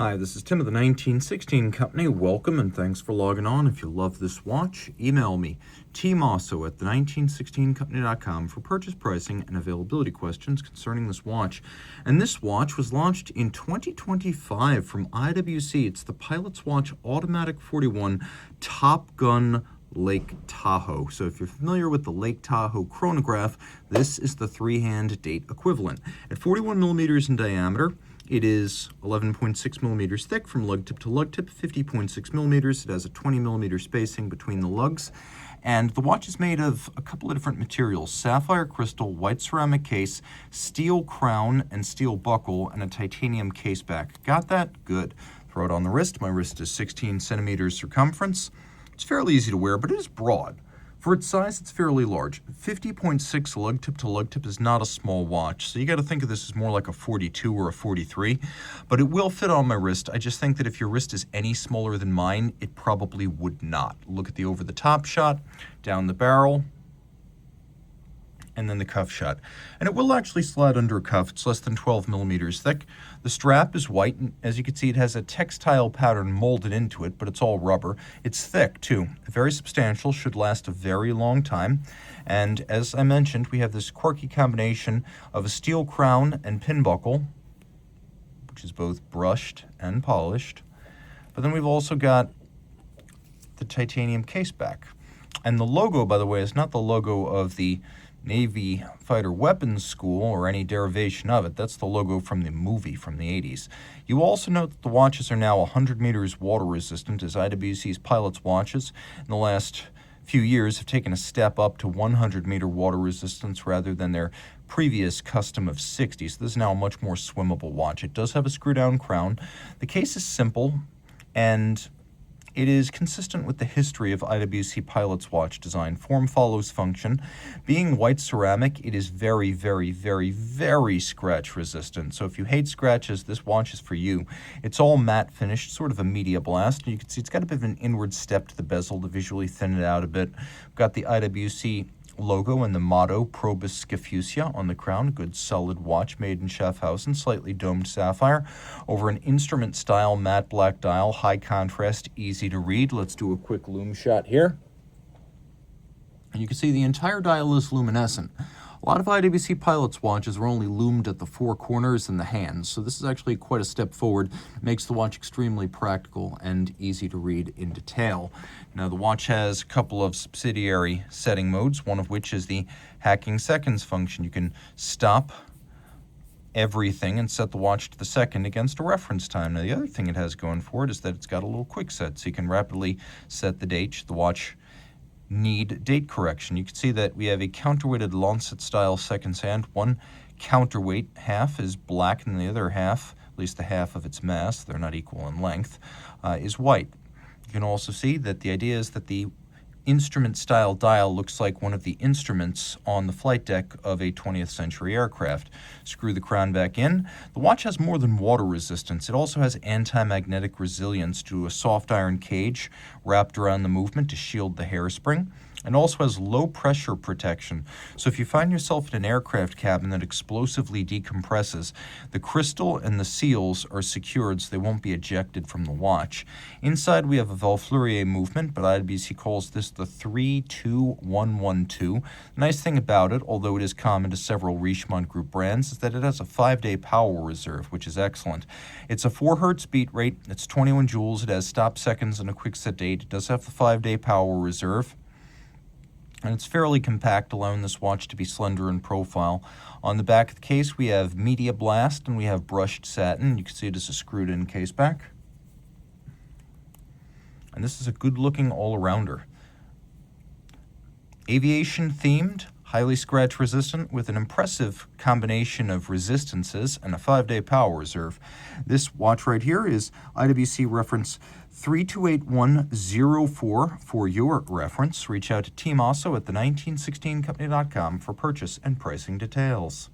Hi, this is Tim of the 1916 Company. Welcome and thanks for logging on. If you love this watch, email me, Team Mosso at the1916company.com for purchase pricing and availability questions concerning this watch. And this watch was launched in 2025 from IWC. It's the Pilot's Watch Automatic 41 Top Gun Lake Tahoe. So if you're familiar with the Lake Tahoe chronograph, this is the three-hand date equivalent. At 41 millimeters in diameter, it is 11.6 millimeters thick from lug tip to lug tip, 50.6 millimeters. It has a 20 millimeter spacing between the lugs. And the watch is made of a couple of different materials: sapphire crystal, white ceramic case, steel crown and steel buckle, and a titanium case back. Got that? Good. Throw it on the wrist. My wrist is 16 centimeters circumference. It's fairly easy to wear, but it is broad. For its size, it's fairly large. 50.6 lug tip to lug tip is not a small watch, so you got to think of this as more like a 42 or a 43, but it will fit on my wrist. I just think that if your wrist is any smaller than mine, it probably would not. Look at the over-the-top shot, down the barrel, and then the cuff shot. And it will actually slide under a cuff. It's less than 12 millimeters thick. The strap is white, and as you can see, it has a textile pattern molded into it, but it's all rubber. It's thick, too. Very substantial, should last a very long time. And as I mentioned, we have this quirky combination of a steel crown and pin buckle, which is both brushed and polished. But then we've also got the titanium case back. And the logo, by the way, is not the logo of the Navy Fighter Weapons School or any derivation of it. That's the logo from the movie from the 80s. You also note that the watches are now 100 meters water resistant, as IWC's Pilot's watches in the last few years have taken a step up to 100 meter water resistance rather than their previous custom of 60. So this is now a much more swimmable watch. It does have a screw down crown. The case is simple, and it is consistent with the history of IWC Pilot's watch design. Form follows function. Being white ceramic, it is very, very, very, very scratch resistant. So if you hate scratches, this watch is for you. It's all matte finished, sort of a media blast. You can see it's got a bit of an inward step to the bezel to visually thin it out a bit. We've got the IWC logo and the motto Probus Scafusia on the crown. Good solid watch made in Schaffhausen, slightly domed sapphire over an instrument style matte black dial, high contrast, easy to read. Let's do a quick lume shot here. And you can see the entire dial is luminescent. A lot of IWC Pilot's watches are only lumed at the four corners and the hands, so this is actually quite a step forward. It makes the watch extremely practical and easy to read in detail. Now, the watch has a couple of subsidiary setting modes, one of which is the hacking seconds function. You can stop everything and set the watch to the second against a reference time. Now, the other thing it has going for it is that it's got a little quick set, so you can rapidly set the date should the watch need date correction. You can see that we have a counterweighted Lancet style seconds hand. One counterweight half is black and the other half, at least the half of its mass, they're not equal in length, is white. You can also see that the idea is that the instrument style dial looks like one of the instruments on the flight deck of a 20th century aircraft. Screw the crown back in. The watch has more than water resistance. It also has anti-magnetic resilience to a soft iron cage wrapped around the movement to shield the hairspring, and also has low pressure protection. So if you find yourself in an aircraft cabin that explosively decompresses, the crystal and the seals are secured so they won't be ejected from the watch. Inside we have a Valflurier movement, but IWC calls this the 32112. The nice thing about it, although it is common to several Richemont Group brands, is that it has a 5-day power reserve, which is excellent. It's a 4 hertz beat rate, it's 21 joules, it has stop seconds and a quick set date. It does have the 5-day power reserve, and it's fairly compact, allowing this watch to be slender in profile. On the back of the case, we have media blast and we have brushed satin. You can see it is a screwed-in case back. And this is a good-looking all-arounder. Aviation-themed, highly scratch-resistant, with an impressive combination of resistances and a 5-day power reserve. This watch right here is IWC reference 328104 for your reference. Reach out to Team Mosso at the1916company.com for purchase and pricing details.